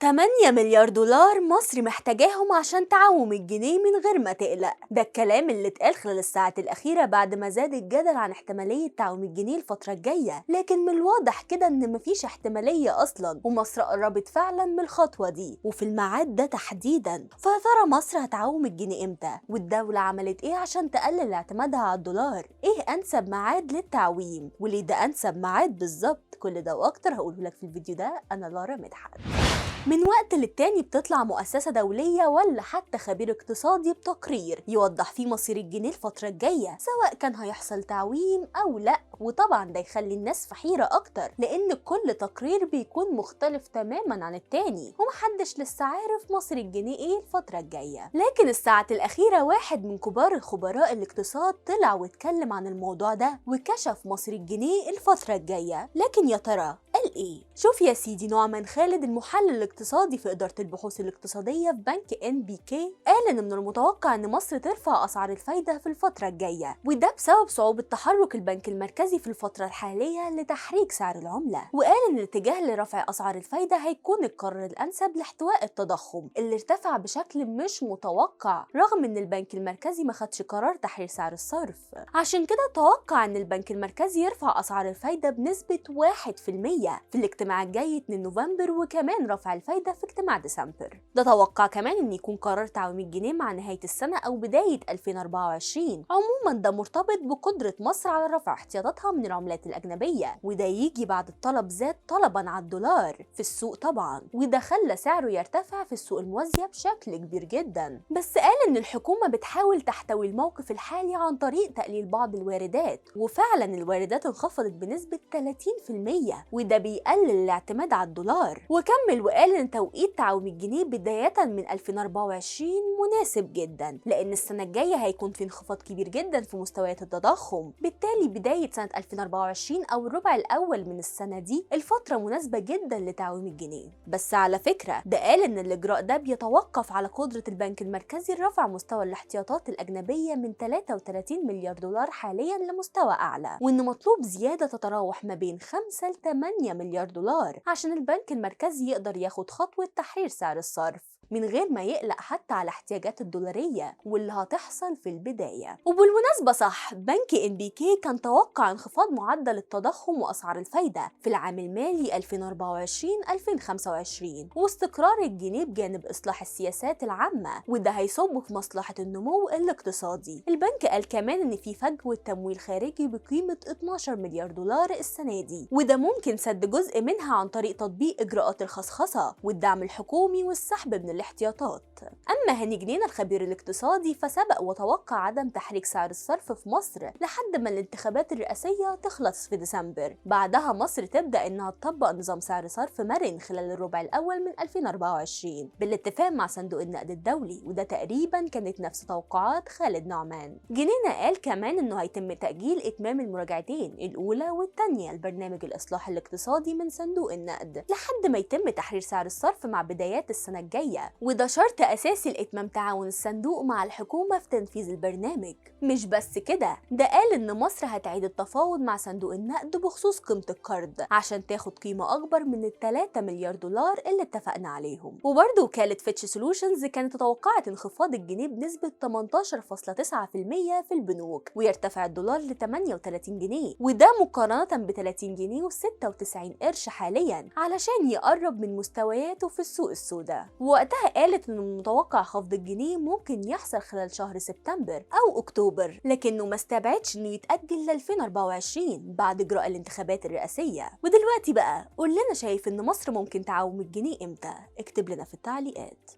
8 مليار دولار مصر محتاجاهم عشان تعوم الجنيه من غير ما تقلق. ده الكلام اللي اتقال خلال الساعات الأخيرة بعد ما زاد الجدل عن احتمالية تعويم الجنيه الفترة الجاية، لكن من الواضح كده إن مفيش احتمالية أصلا، ومصر قربت فعلا من الخطوة دي وفي الميعاد ده تحديدا. فيا ترى مصر هتعوم الجنيه إمتى؟ والدولة عملت إيه عشان تقلل اعتمادها على الدولار؟ إيه أنسب ميعاد للتعويم؟ وليه ده أنسب ميعاد بالظبط؟ كل ده وأكتر هقوله لك في الفيديو ده. أنا لارا مدحت. من وقت للتاني بتطلع مؤسسة دولية ولا حتى خبير اقتصادي بتقرير يوضح فيه مصير الجنيه الفترة الجاية، سواء كان هيحصل تعويم أو لأ. وطبعا ده يخلي الناس في حيرة أكتر، لأن كل تقرير بيكون مختلف تماما عن التاني، ومحدش لسه عارف مصير الجنيه إيه الفترة الجاية. لكن الساعات الأخيرة واحد من كبار الخبراء الاقتصاد طلع واتكلم عن الموضوع ده وكشف مصير الجنيه الفترة الجاية. لكن يا ترى قال ايه؟ شوف يا سيدي، نعمان خالد المحلل الاقتصادي في إدارة البحوث الاقتصادية في بنك NBK قال إن من المتوقع إن مصر ترفع أسعار الفايدة في الفترة الجاية، وده بسبب صعوبة تحرك البنك المركزي في الفترة الحالية لتحريك سعر العملة. وقال إن الاتجاه لرفع أسعار الفايدة هيكون القرار الأنسب لاحتواء التضخم اللي ارتفع بشكل مش متوقع، رغم إن البنك المركزي ما خدش قرار تحرير سعر الصرف. عشان كده توقع إن البنك المركزي يرفع أسعار الفايدة بنسبة 1% في الاجتماع الجاي 2 نوفمبر، وكمان رفع الفايدة في اجتماع ديسمبر. ده توقع كمان ان يكون قرار تعويم الجنيه مع نهاية السنة او بداية 2024. عموما ده مرتبط بقدرة مصر على رفع احتياطاتها من العملات الأجنبية، وده يجي بعد الطلب زاد طلبا على الدولار في السوق طبعا، وده خلى سعره يرتفع في السوق الموازية بشكل كبير جدا. بس قال ان الحكومة بتحاول تحتوي الموقف الحالي عن طريق تقليل بعض الواردات، وفعلا الواردات انخفضت بنسبة 30%، وده بيقلل الاعتماد على الدولار. وكمل وقال ان توقيت تعويم الجنيه بداية من 2024 مناسب جدا، لان السنة الجاية هيكون في انخفاض كبير جدا في مستويات التضخم. بالتالي بداية سنة 2024 او الربع الاول من السنة دي الفترة مناسبة جدا لتعويم الجنيه. بس على فكرة ده قال ان الاجراء ده بيتوقف على قدرة البنك المركزي لرفع مستوى الاحتياطات الأجنبية من 33 مليار دولار حاليا لمستوى أعلى، وإن مطلوب زيادة تتراوح ما بين 5 ل 8 مليار دولار عشان البنك المركزي يقدر ياخد خطوة تحرير سعر الصرف من غير ما يقلق حتى على احتياجات الدولارية واللي هتحصل في البداية. وبالمناسبة صح، بنك NBK كان توقع انخفاض معدل التضخم وأسعار الفايدة في العام المالي 2024-2025 واستقرار الجنيه بجانب إصلاح السياسات العامة، وده هيصب في مصلحة النمو الاقتصادي. البنك قال كمان إن في فجوة تمويل خارجي بقيمة 12 مليار دولار السنة دي، وده ممكن سد جزء منها عن طريق تطبيق إجراءات الخصخصة والدعم الحكومي والسحب من الاحتياطات. أما هاني جنينة الخبير الاقتصادي فسبق وتوقع عدم تحريك سعر الصرف في مصر لحد ما الانتخابات الرئاسية تخلص في ديسمبر، بعدها مصر تبدأ إنها تطبق نظام سعر صرف مرن خلال الربع الأول من 2024 بالاتفاق مع صندوق النقد الدولي، وده تقريبا كانت نفس توقعات خالد نعمان. جنينة قال كمان إنه هيتم تأجيل إتمام المراجعتين الأولى والثانية لبرنامج الإصلاح الاقتصادي من صندوق النقد لحد ما يتم تحرير سعر الصرف مع بدايات السنة الجاية، وده شرط أساسي لإتمام تعاون الصندوق مع الحكومة في تنفيذ البرنامج. مش بس كده، ده قال إن مصر هتعيد التفاوض مع صندوق النقد بخصوص قيمة القرض عشان تاخد قيمة أكبر من ال3 مليار دولار اللي اتفقنا عليهم. وبرضه وكالة فيتش سولوشنز كانت توقعت انخفاض الجنيه بنسبة 18.9% في البنوك، ويرتفع الدولار ل 38 جنيه، وده مقارنة ب 30 جنيه و96 قرش حاليا علشان يقرب من مستوياته في السوق السوداء. وقتها قالت إن المتوقع خفض الجنيه ممكن يحصل خلال شهر سبتمبر أو أكتوبر، لكنه ما استبعدش إنه يتأجل ل 2024 بعد إجراء الانتخابات الرئاسية. ودلوقتي بقى قول لنا، شايف إن مصر ممكن تعوم الجنيه إمتى؟ اكتب لنا في التعليقات.